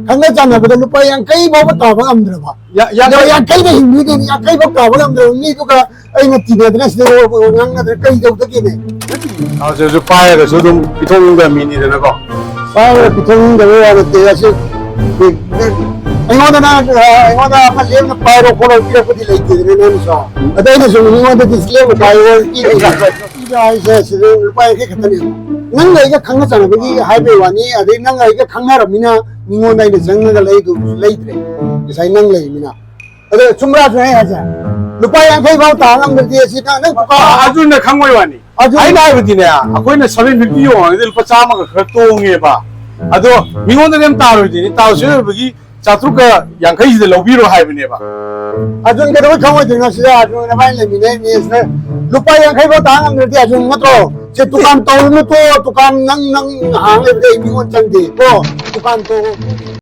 강가 짠나보다 루파 양카이 바보 따바 암들어봐. 야 양카이가 힘들게 양카이 바보 따바 암들어. 니도가 아이나 티네드나 시대로 양나들 카이 되기네. 저 파이가 저도 비통인가 미니되는 거. 파이가 비통인가 왜 하는데 사실 Ingona maliim na pyro ko lang pila ko di late din rin siya. At ayun so ingona display ko pyro ida isa sila lupa ke katani. Nang ga iga khanga chana bagi highway wani adai nang ga iga khanga ramina ingona ida jang ga late re. Isai nang lai mina. Ade chumra jai haja. Lupa yang kai bau ta ngam de si ta nang ka 아주 내 강모이와니. 아이 나이거든요. 아코이네 750 원. 이들 빠짜마가 그똥에 봐. 아도 민원들은 따로지. 따로서 여기 자투가 양카이들 로비로 하이브네 봐. Ajun ke ro khawai dina sida ajun na bai le mine ni isne lupa yang khai bau ta ngam de ajun matro se tukan to nu to tukan nang hang le de mi ngon chang de ko tukan to